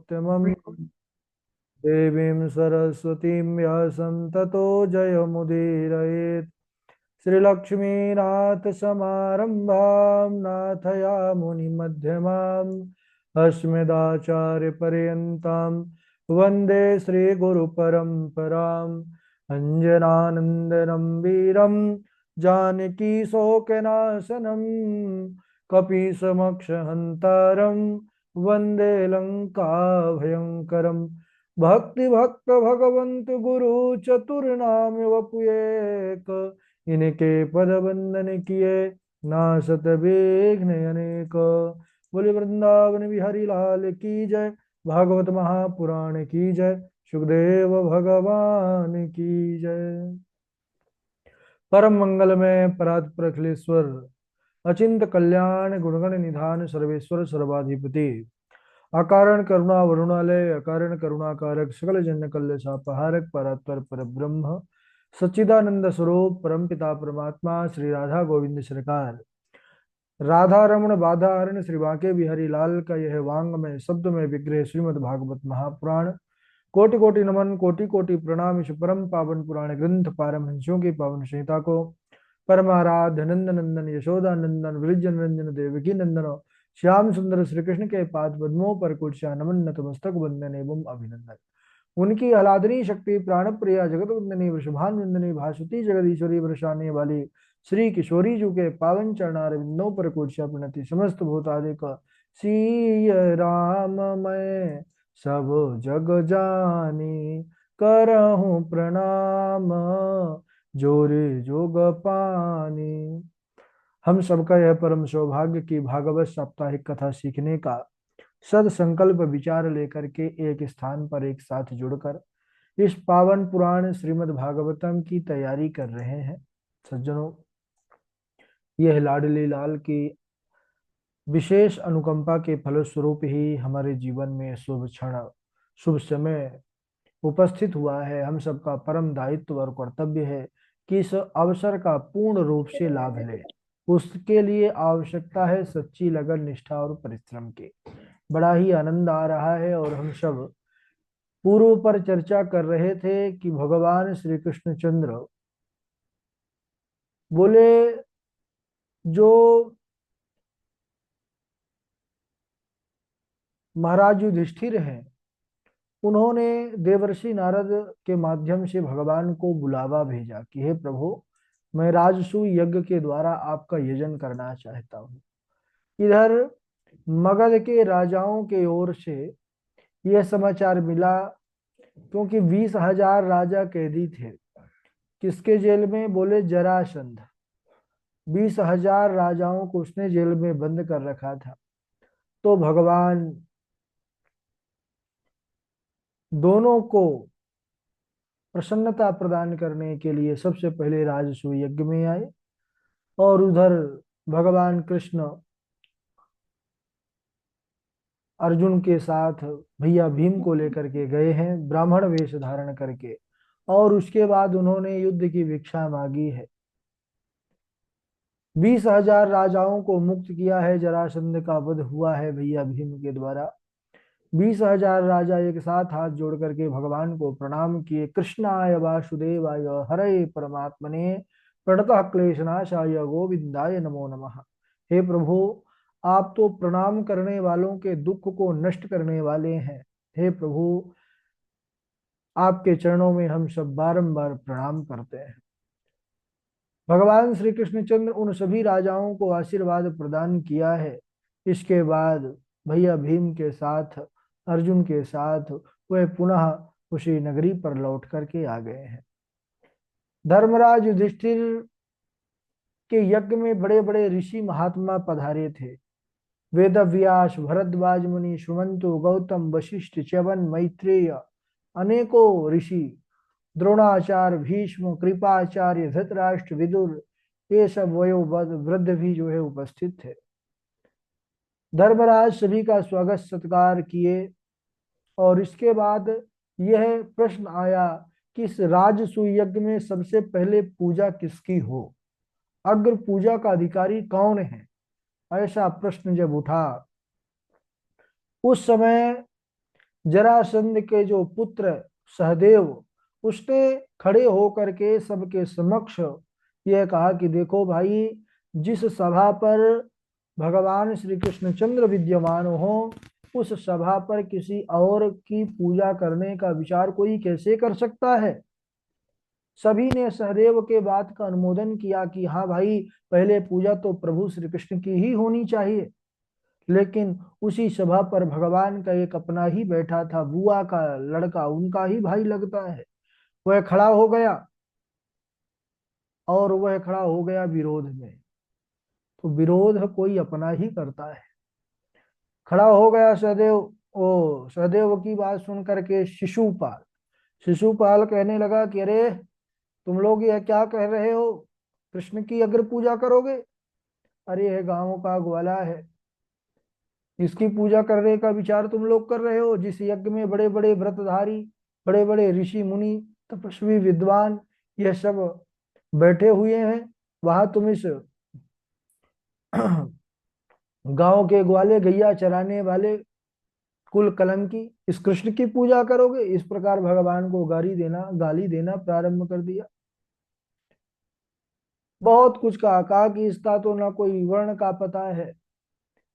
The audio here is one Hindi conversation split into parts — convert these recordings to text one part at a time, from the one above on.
उत्तमम् देवीं सरस्वतीं व्यासं ततो जयमुदीरयेत्। श्रीलक्ष्मीनाथसमारम्भां नाथयामुनिमध्यमाम् अस्मदाचार्यपर्यन्तां वन्दे श्रीगुरुपरम्पराम्। अञ्जनानन्दनं वीरं जानकीशोकनाशनं कपीशमक्षहन्तारं वन्दे लङ्काभयङ्करम्। भक्ति भक्त भगवंत गुरु चतुर्नाम वपुएक, इनके पद वंदन किए नासत विघ्न अनेक। बोले वृंदावन बिहारी लाल की जय, भागवत महापुराण की जय, सुखदेव भगवान की जय। परम मंगल में परात्पर अखिलेश्वर, अचिंत कल्याण गुणगण निधान सर्वेश्वर सर्वाधिपति, अकारण करुणा वरुणालय, अकारण करुणाकारक, सकल जन कल्य सापहारक, परात्पर पर ब्रह्म सच्चिदानंद स्वरूप परम पिता परमात्मा श्री राधा गोविंद सरकार, राधा रमण बाधा हरण श्री बांके बिहारी लाल का यह वांग में शब्द में विग्रह श्रीमद् भागवत महापुराण। कोटि कोटि नमन, कोटि कोटि प्रणाम। इस परम पावन पुराण ग्रंथ पारमहंस्यों की पावन संहिता को परमाराध्य नंद नंदन यशोदा नंदन वृजन रंजन देवकी नंदन श्याम सुंदर श्री कृष्ण के पाद पद्मों पर कुर्चा नमन नतमस्तक वंदन एवं अभिनंदन। उनकी आह्लादनी शक्ति प्राण प्रिया जगत वंदनी वृषभान वंदनी भासुती जगदीश्वरी वृषाने वाली श्री किशोरी जी के पावन चरणार बिंदों पर कुर्चा प्रणति समस्त भूतादिक सीय राम मैं सब जग जानी करहूं प्रणाम जोरे जोग पानी। हम सबका यह परम सौभाग्य की भागवत साप्ताहिक कथा सीखने का सद संकल्प विचार लेकर के एक स्थान पर एक साथ जुड़कर इस पावन पुराण श्रीमद् भागवतम की तैयारी कर रहे हैं। सज्जनों, यह लाडली लाल की विशेष अनुकंपा के फलस्वरूप ही हमारे जीवन में शुभ क्षण शुभ समय उपस्थित हुआ है। हम सबका परम दायित्व और कर्तव्य है कि इस अवसर का पूर्ण रूप से लाभ लें। उसके लिए आवश्यकता है सच्ची लगन, निष्ठा और परिश्रम की। बड़ा ही आनंद आ रहा है। और हम सब पूर्व पर चर्चा कर रहे थे कि भगवान श्री कृष्णचंद्र बोले जो महाराज युधिष्ठिर हैं, उन्होंने देवर्षि नारद के माध्यम से भगवान को बुलावा भेजा कि हे प्रभु, मैं राजसूय यज्ञ के द्वारा आपका यजन करना चाहता हूँ। इधर मगध के राजाओं के ओर से यह समाचार मिला, क्योंकि 20,000 राजा कैदी थे। किसके जेल में? बोले जरासंध। 20,000 राजाओं को उसने जेल में बंद कर रखा था। तो भगवान दोनों को प्रसन्नता प्रदान करने के लिए सबसे पहले राजसूय यज्ञ में आए। और उधर भगवान कृष्ण अर्जुन के साथ भैया भीम को लेकर के गए हैं, ब्राह्मण वेश धारण करके। और उसके बाद उन्होंने युद्ध की भिक्षा मांगी है। 20,000 राजाओं को मुक्त किया है। जरासंध का वध हुआ है भैया भीम के द्वारा। 20,000 राजा एक साथ हाथ जोड़ करके भगवान को प्रणाम किए। कृष्णाय वासुदेवाय हरे परमात्मने प्रणतः क्लेशनाशाय गोविंदाय नमो नमः। हे प्रभु, आप तो प्रणाम करने वालों के दुख को नष्ट करने वाले हैं। हे प्रभु, आपके चरणों में हम सब बारंबार प्रणाम करते हैं। भगवान श्री कृष्णचंद्र उन सभी राजाओं को आशीर्वाद प्रदान किया है। इसके बाद भैया भीम के साथ, अर्जुन के साथ वह पुनः उसी नगरी पर लौट करके आ गए हैं। धर्मराज युधिष्ठिर के यज्ञ में बड़े बड़े ऋषि महात्मा पधारे थे। वेद व्यास, भरद्वाज मुनि, सुमंतु, गौतम, वशिष्ठ, च्यवन, मैत्रेय, अनेकों ऋषि, द्रोणाचार्य, भीष्म, कृपाचार्य, धृतराष्ट्र, विदुर, ये सब वयोवृद्ध भी जो है उपस्थित थे। धर्मराज सभी का स्वागत सत्कार किए। और इसके बाद यह प्रश्न आया कि इस राजसूय यज्ञ में सबसे पहले पूजा किसकी हो, अग्र पूजा का अधिकारी कौन है, ऐसा प्रश्न जब उठा, उस समय जरासंध के जो पुत्र सहदेव, उसने खड़े होकर के सबके समक्ष यह कहा कि देखो भाई, जिस सभा पर भगवान श्री कृष्णचंद्र विद्यमान हो, उस सभा पर किसी और की पूजा करने का विचार कोई कैसे कर सकता है। सभी ने सहदेव के बात का अनुमोदन किया कि हाँ भाई, पहले पूजा तो प्रभु श्री कृष्ण की ही होनी चाहिए। लेकिन उसी सभा पर भगवान का एक अपना ही बैठा था, बुआ का लड़का, उनका ही भाई लगता है। वह खड़ा हो गया, और वह खड़ा हो गया विरोध में। तो विरोध कोई अपना ही करता है। खड़ा हो गया सहदेव। ओ सहदेव की बात सुन करके शिशुपाल, शिशुपाल कहने लगा कि अरे, तुम लोग यह क्या कह रहे हो, कृष्ण की अग्र पूजा करोगे। अरे यह गांव का ग्वाला है, इसकी पूजा करने का विचार तुम लोग कर रहे हो, जिस यज्ञ में बड़े बड़े व्रतधारी, बड़े बड़े ऋषि मुनि, तपस्वी विद्वान, यह सब बैठे हुए हैं, वहां तुम इस गांव के ग्वाले, गैया चराने वाले कुल कलंकी इस कृष्ण की पूजा करोगे। इस प्रकार भगवान को गाली देना प्रारंभ कर दिया। बहुत कुछ कहा कि इसका तो ना कोई वर्ण का पता है,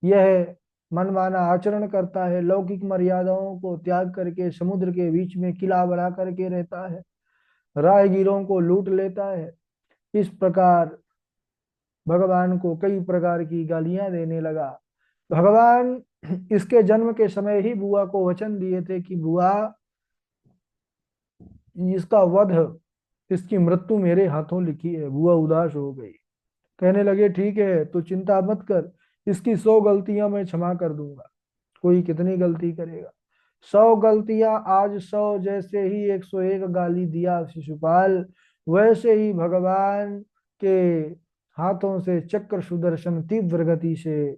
यह मनमाना आचरण करता है, लौकिक मर्यादाओं को त्याग करके समुद्र के बीच में किला बना करके रहता है, राहगीरों को लूट लेता है। इस प्रकार भगवान को कई प्रकार की गालियां देने लगा। भगवान इसके जन्म के समय ही बुआ को वचन दिए थे कि बुआ, इसका वध, इसकी मृत्यु मेरे हाथों लिखी है। बुआ उदास हो गई, कहने लगे ठीक है, तो चिंता मत कर, इसकी 100 गलतियां मैं क्षमा कर दूंगा। कोई कितनी गलती करेगा, 100 गलतियां आज 100, जैसे ही 101 गाली दिया शिशुपाल, वैसे ही भगवान के हाथों से चक्र सुदर्शन तीव्र गति से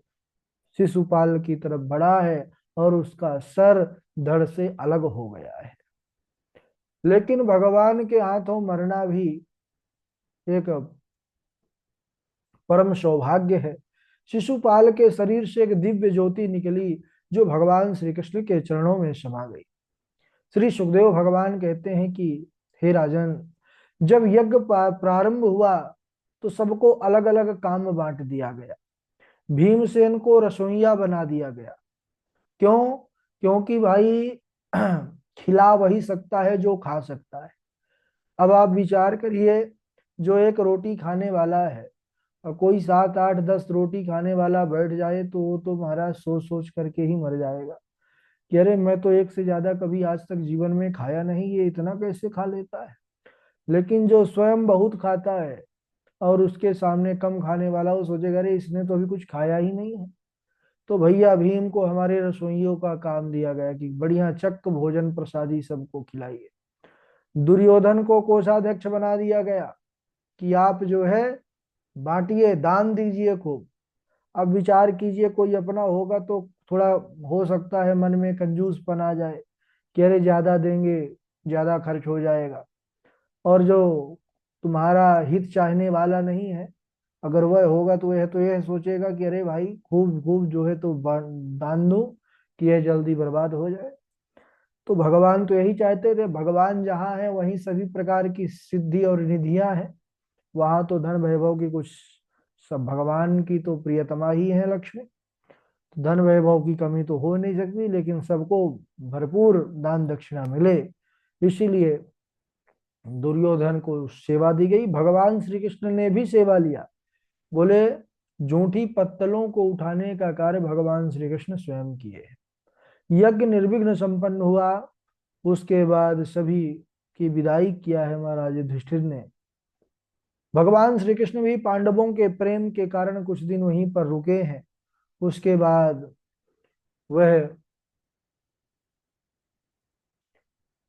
शिशुपाल की तरफ बढ़ा है, और उसका सर धड़ से अलग हो गया है। लेकिन भगवान के हाथों मरना भी एक परम सौभाग्य है। शिशुपाल के शरीर से एक दिव्य ज्योति निकली, जो भगवान श्री कृष्ण के चरणों में समा गई। श्री सुखदेव भगवान कहते हैं कि हे राजन, जब यज्ञ प्रारंभ हुआ तो सबको अलग अलग काम बांट दिया गया। भीमसेन को रसोइया बना दिया गया। क्यों? क्योंकि भाई खिला वही सकता है जो खा सकता है। अब आप विचार करिए, जो एक रोटी खाने वाला है, और कोई 7 8 10 रोटी खाने वाला बैठ जाए, तो वो तो महाराज सोच सोच करके ही मर जाएगा कि अरे, मैं तो एक से ज्यादा कभी आज तक जीवन में खाया नहीं, ये इतना कैसे खा लेता है। लेकिन जो स्वयं बहुत खाता है, और उसके सामने कम खाने वाला, वो सोचेगा अरे, इसने तो अभी कुछ खाया ही नहीं है। तो भैया भीम को हमारे रसोइयों का काम दिया गया कि बढ़िया चक्क भोजन प्रसादी सबको खिलाइए। दुर्योधन को कोषाध्यक्ष बना दिया गया कि आप जो है बांटिए, दान दीजिए खूब। अब विचार कीजिए, कोई अपना होगा तो थोड़ा हो सकता है मन में कंजूसपन आ जाए कि अरे, ज्यादा देंगे, ज्यादा खर्च हो जाएगा। और जो तुम्हारा हित चाहने वाला नहीं है, अगर वह होगा तो यह सोचेगा कि अरे भाई, खूब खूब जो है तो दान दूं कि यह जल्दी बर्बाद हो जाए। तो भगवान तो यही चाहते थे, भगवान जहाँ है वहीं सभी प्रकार की सिद्धि और निधियां हैं। वहां तो धन वैभव की कुछ, सब भगवान की तो प्रियतमा ही है लक्ष्मी। तो धन वैभव की कमी तो हो नहीं सकती, लेकिन सबको भरपूर दान दक्षिणा मिले, इसीलिए दुर्योधन को सेवा दी गई। भगवान श्री कृष्ण ने भी सेवा लिया। बोले, जूठी पत्तलों को उठाने का कार्य भगवान श्री कृष्ण स्वयं किए। यज्ञ निर्विघ्न संपन्न हुआ। उसके बाद सभी की विदाई किया है महाराज युधिष्ठिर ने। भगवान श्री कृष्ण भी पांडवों के प्रेम के कारण कुछ दिन वहीं पर रुके हैं। उसके बाद वह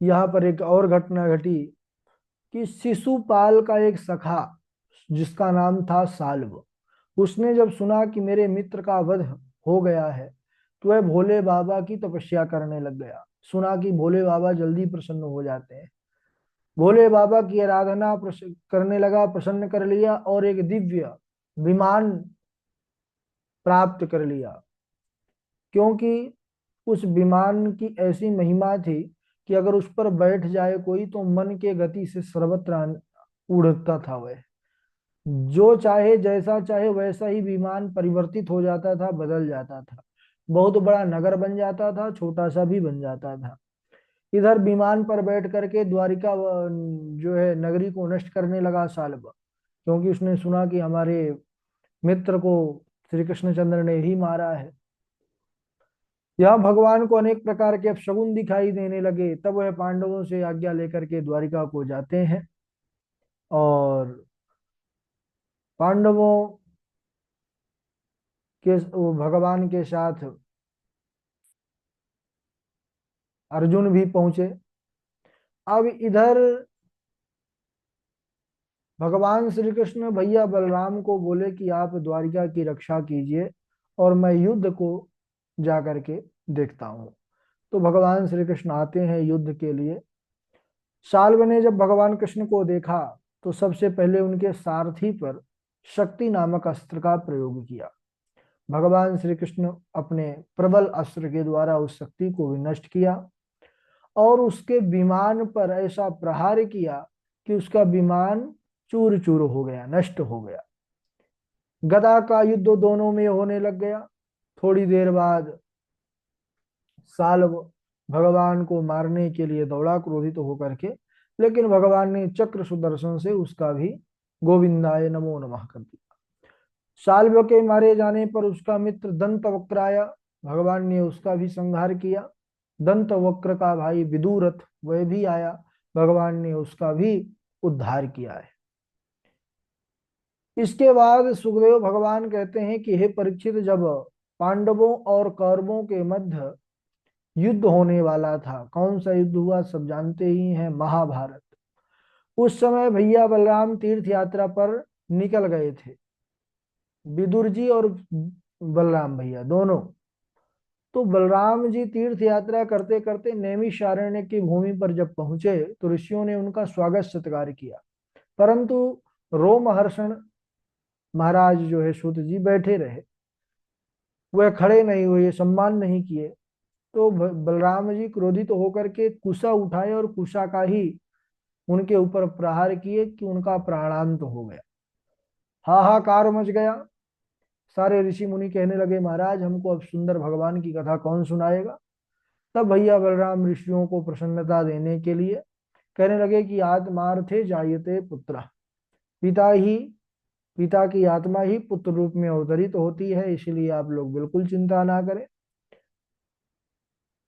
यहाँ पर एक और घटना घटी कि शिशुपाल का एक सखा, जिसका नाम था साल्व, उसने जब सुना कि मेरे मित्र का वध हो गया है, तो वह भोले बाबा की तपस्या करने लग गया। सुना कि भोले बाबा जल्दी प्रसन्न हो जाते हैं। भोले बाबा की आराधना करने लगा, प्रसन्न कर लिया, और एक दिव्य विमान प्राप्त कर लिया। क्योंकि उस विमान की ऐसी महिमा थी कि अगर उस पर बैठ जाए कोई तो मन के गति से सर्वत्र उड़ता था वह। जो चाहे जैसा चाहे वैसा ही विमान परिवर्तित हो जाता था, बदल जाता था। बहुत बड़ा नगर बन जाता था, छोटा सा भी बन जाता था। इधर विमान पर बैठ करके द्वारिका जो है नगरी को नष्ट करने लगा सालब, क्योंकि उसने सुना कि हमारे मित्र को श्री कृष्णचंद्र ने ही मारा है। यहाँ भगवान को अनेक प्रकार के अपशगुन दिखाई देने लगे। तब वह पांडवों से आज्ञा लेकर के द्वारिका को जाते हैं और पांडवों के वो भगवान के साथ अर्जुन भी पहुंचे। अब इधर भगवान श्री कृष्ण भैया बलराम को बोले कि आप द्वारिका की रक्षा कीजिए और मैं युद्ध को जा करके देखता हूं। तो भगवान श्री कृष्ण आते हैं युद्ध के लिए। साल्व ने जब भगवान कृष्ण को देखा तो सबसे पहले उनके सारथी पर शक्ति नामक अस्त्र का प्रयोग किया। भगवान श्री कृष्ण अपने प्रबल अस्त्र के द्वारा उस शक्ति को विनष्ट किया और उसके विमान पर ऐसा प्रहार किया कि उसका विमान चूर चूर हो गया, नष्ट हो गया। गदा का युद्ध दोनों में होने लग गया। थोड़ी देर बाद साल्व भगवान को मारने के लिए दौड़ा क्रोधित होकर के, लेकिन भगवान ने चक्र सुदर्शन से उसका भी गोविंदाय नमो नमः कर दिया। साल्व के मारे जाने पर उसका मित्र दंत वक्र आया। भगवान ने उसका भी संहार किया। दंत वक्र का भाई विदुरथ वह भी आया। भगवान ने उसका भी उद्धार किया है। इसके बाद सुखदेव भगवान कहते हैं कि हे परीक्षित, जब पांडवों और कौरवों के मध्य युद्ध होने वाला था, कौन सा युद्ध हुआ सब जानते ही हैं, महाभारत। उस समय भैया बलराम तीर्थ यात्रा पर निकल गए थे, विदुर जी और बलराम भैया दोनों। तो बलराम जी तीर्थ यात्रा करते करते नैमिषारण्य की भूमि पर जब पहुंचे तो ऋषियों ने उनका स्वागत सत्कार किया, परंतु रोमहर्षण महाराज जो है सूत जी बैठे रहे, वह खड़े नहीं हुए, सम्मान नहीं किए। तो बलराम जी क्रोधित तो होकर के कुशा उठाए और कुशा का ही उनके ऊपर प्रहार किए कि उनका प्राणांत हो गया। हाहाकार मच गया। सारे ऋषि मुनि कहने लगे महाराज हमको अब सुंदर भगवान की कथा कौन सुनाएगा। तब भैया बलराम ऋषियों को प्रसन्नता देने के लिए कहने लगे कि आत्मार्थे जायते पुत्र, पिता ही पिता की आत्मा ही पुत्र रूप में अवतरित होती है, इसलिए आप लोग बिल्कुल चिंता ना करें।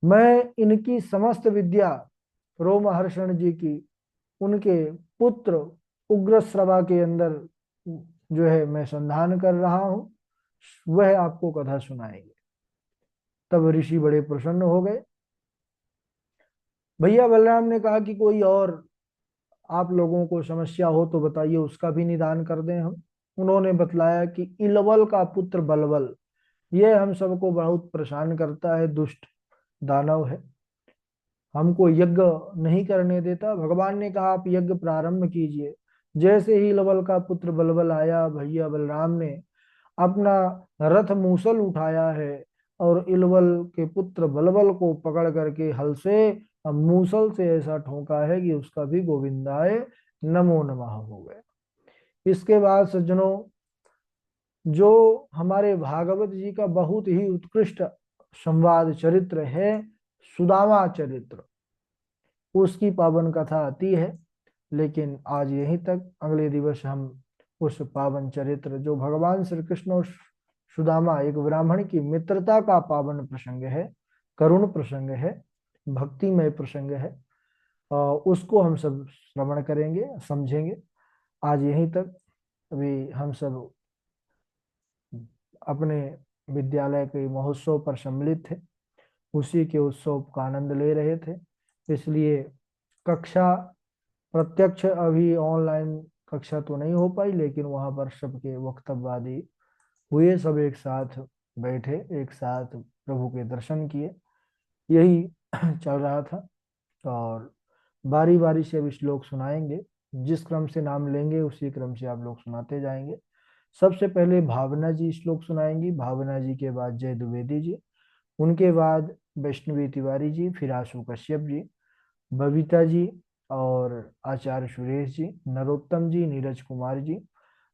मैं इनकी समस्त विद्या रोमहर्षण जी की उनके पुत्र उग्रश्रवा के अंदर जो है मैं संधान कर रहा हूं, वह आपको कथा सुनाएंगे। तब ऋषि बड़े प्रसन्न हो गए। भैया बलराम ने कहा कि कोई और आप लोगों को समस्या हो तो बताइए, उसका भी निदान कर दें हम। उन्होंने बतलाया कि इलवल का पुत्र बलवल, यह हम सबको बहुत परेशान करता है, दुष्ट दानव है, हमको यज्ञ नहीं करने देता। भगवान ने कहा आप यज्ञ प्रारंभ कीजिए। जैसे ही इलवल का पुत्र बलवल आया, भैया बलराम ने अपना रथ मूसल उठाया है और इलवल के पुत्र बलवल को पकड़ करके हल से मूसल से ऐसा ठोका है कि उसका भी गोविंदाय नमो नमः हो गया। इसके बाद सज्जनों, जो हमारे भागवत जी का बहुत ही उत्कृष्ट संवाद चरित्र है सुदामा चरित्र, उसकी पावन कथा आती है। लेकिन आज यहीं तक, अगले दिवस हम उस पावन चरित्र जो भगवान श्री कृष्ण और सुदामा एक ब्राह्मण की मित्रता का पावन प्रसंग है, करुण प्रसंग है, भक्तिमय प्रसंग है, उसको हम सब श्रवण करेंगे, समझेंगे। आज यहीं तक। अभी हम सब अपने विद्यालय के महोत्सव पर सम्मिलित थे, उसी के उत्सव का आनंद ले रहे थे, इसलिए कक्षा प्रत्यक्ष अभी ऑनलाइन कक्षा तो नहीं हो पाई, लेकिन वहां पर सबके वक्तव्य आदि हुए, सब एक साथ बैठे, एक साथ प्रभु के दर्शन किए, यही चल रहा था। और बारी बारी से अब श्लोक सुनाएंगे, जिस क्रम से नाम लेंगे उसी क्रम से आप लोग सुनाते जाएंगे। सबसे पहले भावना जी श्लोक सुनाएंगी, भावना जी के बाद जय द्विवेदी जी, उनके बाद वैष्णवी तिवारी जी, फिर आशु कश्यप जी, बबीता जी, और आचार्य सुरेश जी, नरोत्तम जी, नीरज कुमार जी,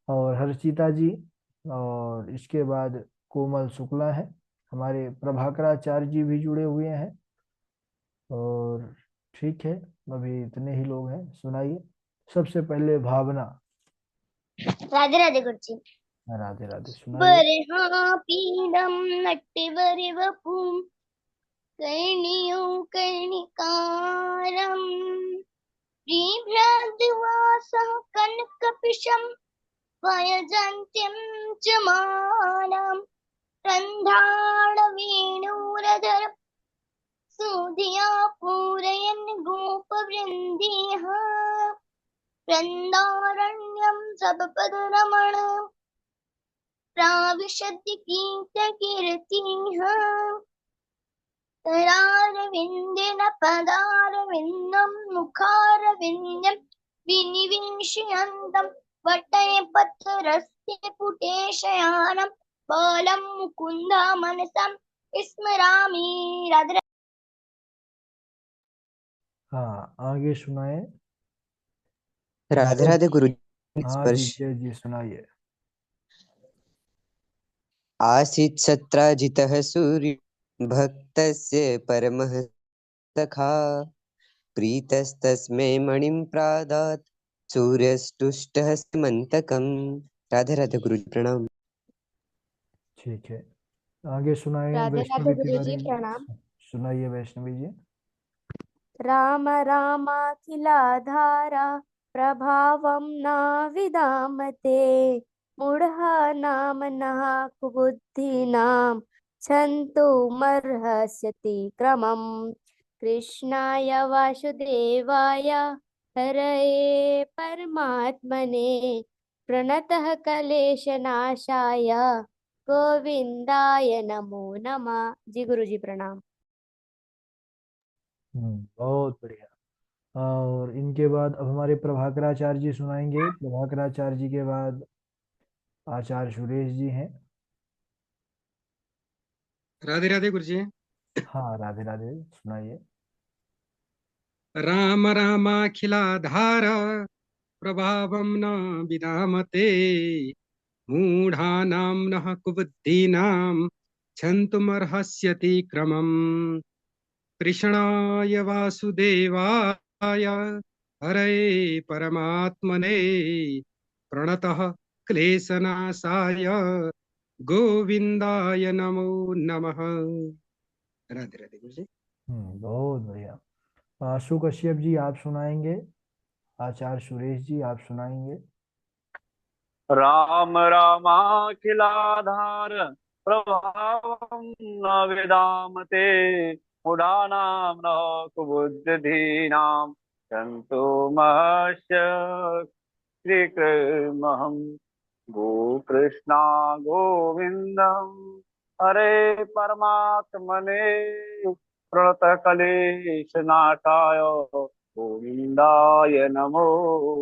और हर्षिता जी, और इसके बाद कोमल शुक्ला है, हमारे प्रभाकराचार्य जी भी जुड़े हुए हैं। और ठीक है, अभी इतने ही लोग हैं, सुनाइए। सबसे पहले भावना। राधे राधे गुरु जी। राधे राधे, सुनाइए। बरहा पीडम नट्टिवरि वपुं कर्णियो कर्णिकारम् बिभ्रद्वासः कनकपिशं वयजन्तीं च मानम् रन्ध्राणवेणुरधर सुधिया पूरयन् गोपवृन्देः वृन्दारण्यं सबपदरमण प्राविशद्य कीर्तिः करारविन्देन पदारविन्दं मुखारविन्दं विनिवेशयन्तं वटयपत्रस्य पुटे शयानं बालं मुकुन्दा मनसं स्मरामि। राधे। हाँ, आगे सुनाए। राधे राधे गुरु जी। हाँ जी, स्पर्श जय जी, सुनाइए। आसीत् सत्राजितः सूर्य भक्तस्य परमः सखा प्रीतस्तस्मै मणिं प्रादात् सूर्यस्तुष्टः समन्तकम्। राधे राधे गुरु जी, प्रणाम। ठीक है, आगे सुनाए राधे राधे वैष्णवी गुरु जी, तिवारी जी। प्रणाम। सुनाइए वैष्णवी जी। राम रामाखिलाधारा प्रभावं न विदामते मूढः नाम नः कुबुद्धीनां क्षन्तुमर्हस्यति क्रमम् कृष्णाय वासुदेवाय हरये परमात्मने प्रणतः क्लेशनाशाय गोविन्दाय नमो नमः। जी गुरु जी, प्रणाम। बहुत बढ़िया। और इनके बाद अब हमारे प्रभाकराचार्य जी सुनाएंगे। प्रभाकराचार्य जी के बाद आचार्य सुरेश जी हैं। राधे राधे गुरु जी। हाँ, राधे राधे, सुनाइए। राम रामाखिलाधार प्रभावं न विदामते मूढानां नः कुबुद्धीनां क्षन्तुमर्हस्यति क्रमम् कृष्णाय वासुदेवाय हरये परमात्मने प्रणतः क्लेशनाशाय गोविन्दाय नमो नमः। राधे राधे गुरु जी। बहुत बढ़िया। आशु कश्यप जी आप सुनाएंगे, आचार्य सुरेश जी आप सुनाएंगे। राम रामाखिलाधार प्रभावं न विदामते मूढानां न कुबुद्धीनां क्षन्तुमस्य श्रीकृष्णमहं गोकृष्णा गोविन्दं हरे परमात्मने प्रणतकलेशनाशाय गोविन्दाय नमो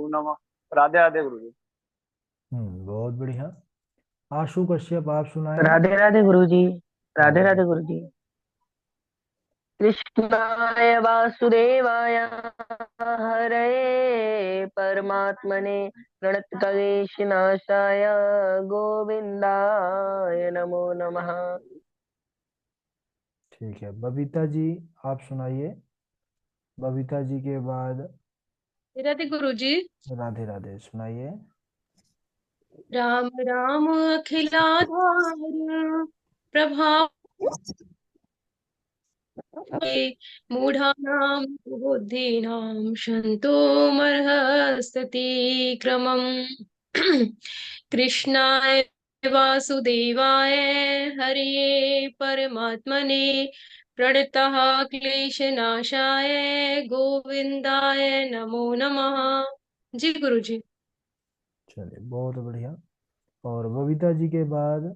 नमः। राधे राधे गुरु जी। बहुत बढ़िया। आशु कश्यप आप सुनाएं। राधे राधे गुरु जी। राधे राधे राधे राधे। गुरु जी। कृष्णाय वासुदेवाय हरये परमात्मने प्रणतक्लेशनाशाय गोविन्दाय नमो नमः। ठीक है, बबीता जी आप सुनाइए। बबीता जी के बाद राधे गुरु जी। राधे राधे, सुनाइए। राम राम अखिलाधार प्रभाव मूढ़ानां बुद्धीनां शन्तो मर्हस्ति क्रमम् कृष्णाय वासुदेवाय हरये परमात्मने प्रणतः क्लेशनाशाय गोविन्दाय नमो नमः। जी गुरु जी। चलिए, बहुत बढ़िया। और बबीता जी के बाद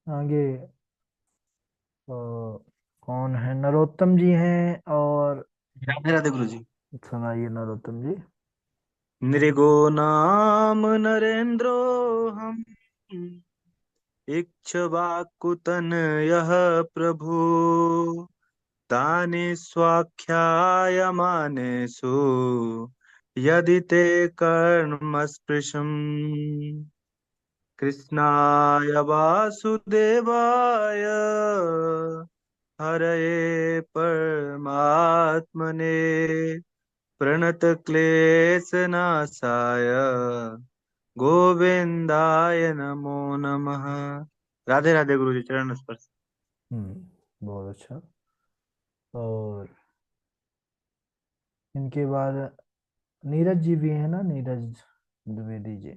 आगे कौन है? नरोत्तम जी हैं। और राधे राधे गुरु जी। सुनाइए नरोत्तम जी। नृगो नाम नरेंद्रो हम इक्ष्वाकुतनयः प्रभु तानि स्वाख्यायमानेषु यदि ते कर्म स्पृशम् कृष्णाय वासुदेवाय हरये परमात्मने प्रणतक्लेशनाशाय गोविंदाय नमो नमः। राधे राधे गुरु जी, चरण स्पर्श। बहुत अच्छा। और इनके बाद नीरज जी भी है ना, नीरज द्विवेदी जी,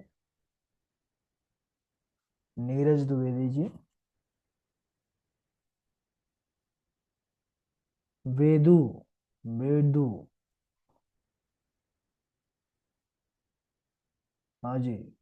नीरज द्विवेदी जी। वेदु, वेदु, हाँ जी।